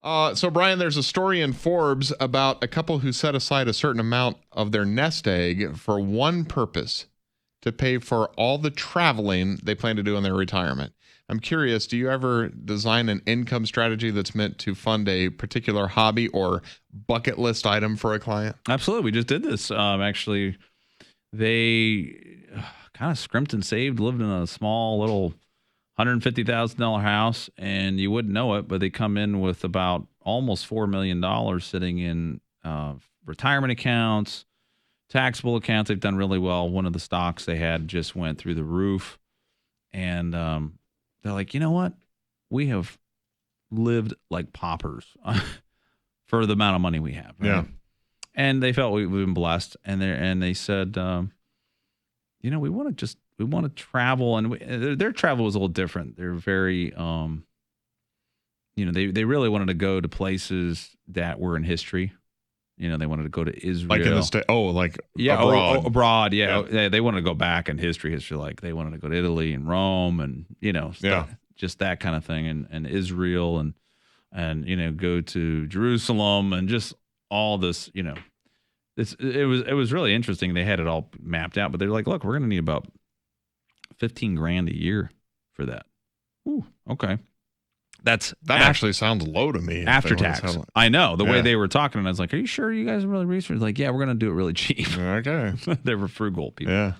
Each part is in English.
So Brian, there's a story in Forbes about a couple who set aside a certain amount of their nest egg for one purpose, to pay for all the traveling they plan to do in their retirement. I'm curious, do you ever design an income strategy that's meant to fund a particular hobby or bucket list item for a client? Absolutely. We just did this. Actually, they kind of scrimped and saved, lived in a small little $150,000 house, and you wouldn't know it, but they come in with about almost $4 million sitting in retirement accounts, taxable accounts. They've done really well. One of the stocks they had just went through the roof, and they're like, you know what? We have lived like paupers for the amount of money we have. Right? Yeah. And they felt we've been blessed, and they said, we want to travel, and their travel was a little different. They're very, they really wanted to go to places that were in history. They wanted to go to Israel, like in the state. Abroad. Abroad. Yeah. They wanted to go back in history. Like they wanted to go to Italy and Rome, and just that kind of thing, and Israel, and go to Jerusalem, and just all this. It was really interesting. They had it all mapped out, but they're like, look, we're going to need about $15,000 a year for that. Ooh, okay. That actually sounds low to me. After tax. I know. The way they were talking, and I was like, are you sure you guys are really researching? Like, yeah, we're going to do it really cheap. Okay. They were frugal people. Yeah.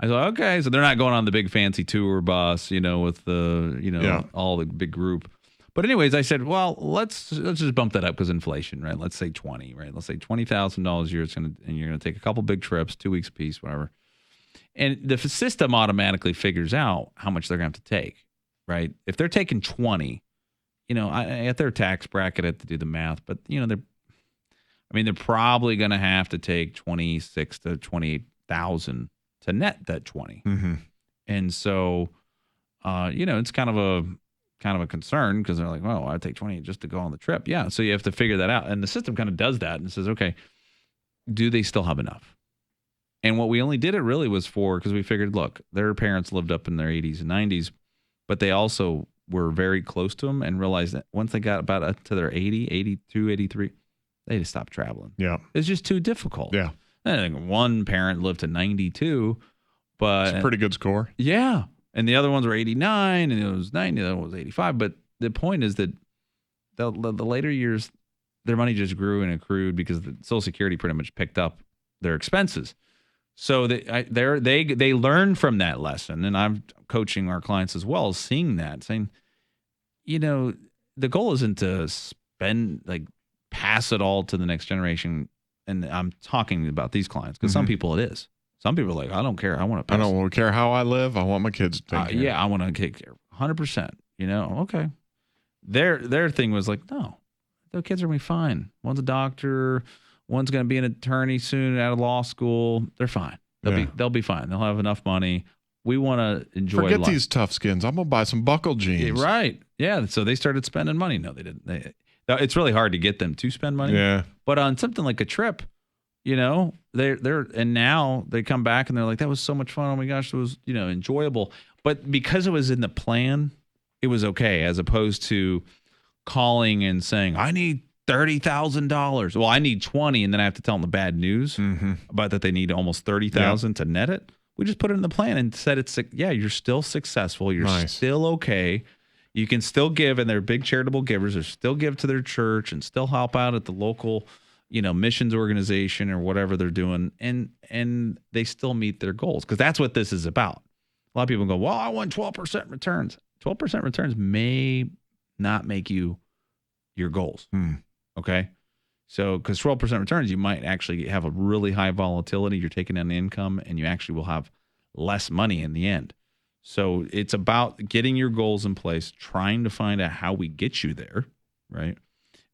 I was like, okay. So they're not going on the big fancy tour bus, with the, all the big group. But anyways, I said, well, let's just bump that up because inflation, right? Let's say 20, right? Let's say $20,000 a year. And you're going to take a couple big trips, 2 weeks apiece, whatever. And the system automatically figures out how much they're going to have to take, right? If they're taking 20, at their tax bracket, I have to do the math, but they're probably going to have to take 26 to 28,000 to net that 20. Mm-hmm. And so, it's kind of a concern because they're like, well, I'd take 20 just to go on the trip. Yeah. So you have to figure that out. And the system kind of does that and says, okay, do they still have enough? And what we only did it really was because we figured, look, their parents lived up in their 80s and 90s, but they also were very close to them and realized that once they got about to their 80, 82, 83, they just stopped traveling. Yeah. It's just too difficult. Yeah. I think one parent lived to 92, but it's a pretty good score. Yeah. And the other ones were 89, and it was 90, the other one was 85. But the point is that the later years, their money just grew and accrued because the Social Security pretty much picked up their expenses. So they learn from that lesson, and I'm coaching our clients as well, seeing that, saying, the goal isn't to pass it all to the next generation. And I'm talking about these clients because some people it is. Some people are like, I don't care. I want to. I don't care how I live. I want my kids to take care. Yeah, I want to take care. 100%. Okay. Their thing was like, no, the kids are gonna be fine. One's a doctor. One's going to be an attorney soon out of law school. They're fine. They'll be fine. They'll have enough money. We want to enjoy Forget life. These tough skins. I'm going to buy some buckle jeans. Yeah, right. Yeah. So they started spending money. No, they didn't. It's really hard to get them to spend money. Yeah. But on something like a trip, and now they come back and they're like, that was so much fun. Oh my gosh, it was, enjoyable. But because it was in the plan, it was okay, as opposed to calling and saying, I need $30,000. Well, I need 20, and then I have to tell them the bad news about that they need almost 30,000 to net it. We just put it in the plan and said you're still successful. You're still okay. You can still give, and they're big charitable givers. They still give to their church and still help out at the local, missions organization or whatever they're doing, and they still meet their goals because that's what this is about. A lot of people go, well, I want 12% returns. 12% returns may not make you your goals. Okay. So, because 12% returns, you might actually have a really high volatility. You're taking in income and you actually will have less money in the end. So it's about getting your goals in place, trying to find out how we get you there, right?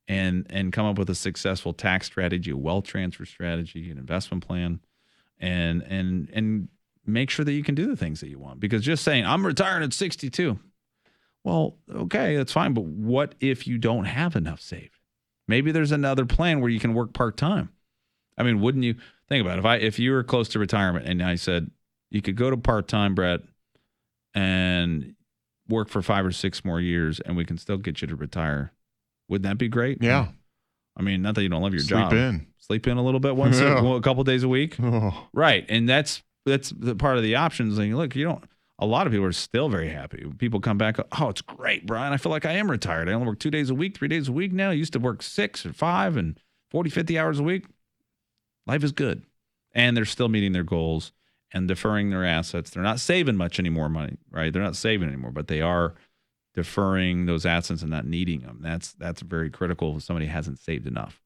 And come up with a successful tax strategy, a wealth transfer strategy, an investment plan, and make sure that you can do the things that you want. Because just saying, I'm retiring at 62. Well, okay, that's fine. But what if you don't have enough saved? Maybe there's another plan where you can work part-time. I mean, wouldn't you think about it? If you were close to retirement and I said you could go to part-time, Brett, and work for 5 or 6 more years and we can still get you to retire Wouldn't that be great? Yeah. I mean, not that you don't love your Sleep job. in. Sleep in a little bit a couple days a week. Oh. Right. And that's the part of the options. Like, look, a lot of people are still very happy. People come back, oh, it's great, Brian. I feel like I am retired. I only work 2 days a week, 3 days a week now. I used to work 6 or 5 and 40, 50 hours a week. Life is good. And they're still meeting their goals and deferring their assets. They're not saving much anymore money, right? They're not saving anymore, but they are deferring those assets and not needing them. That's very critical if somebody hasn't saved enough.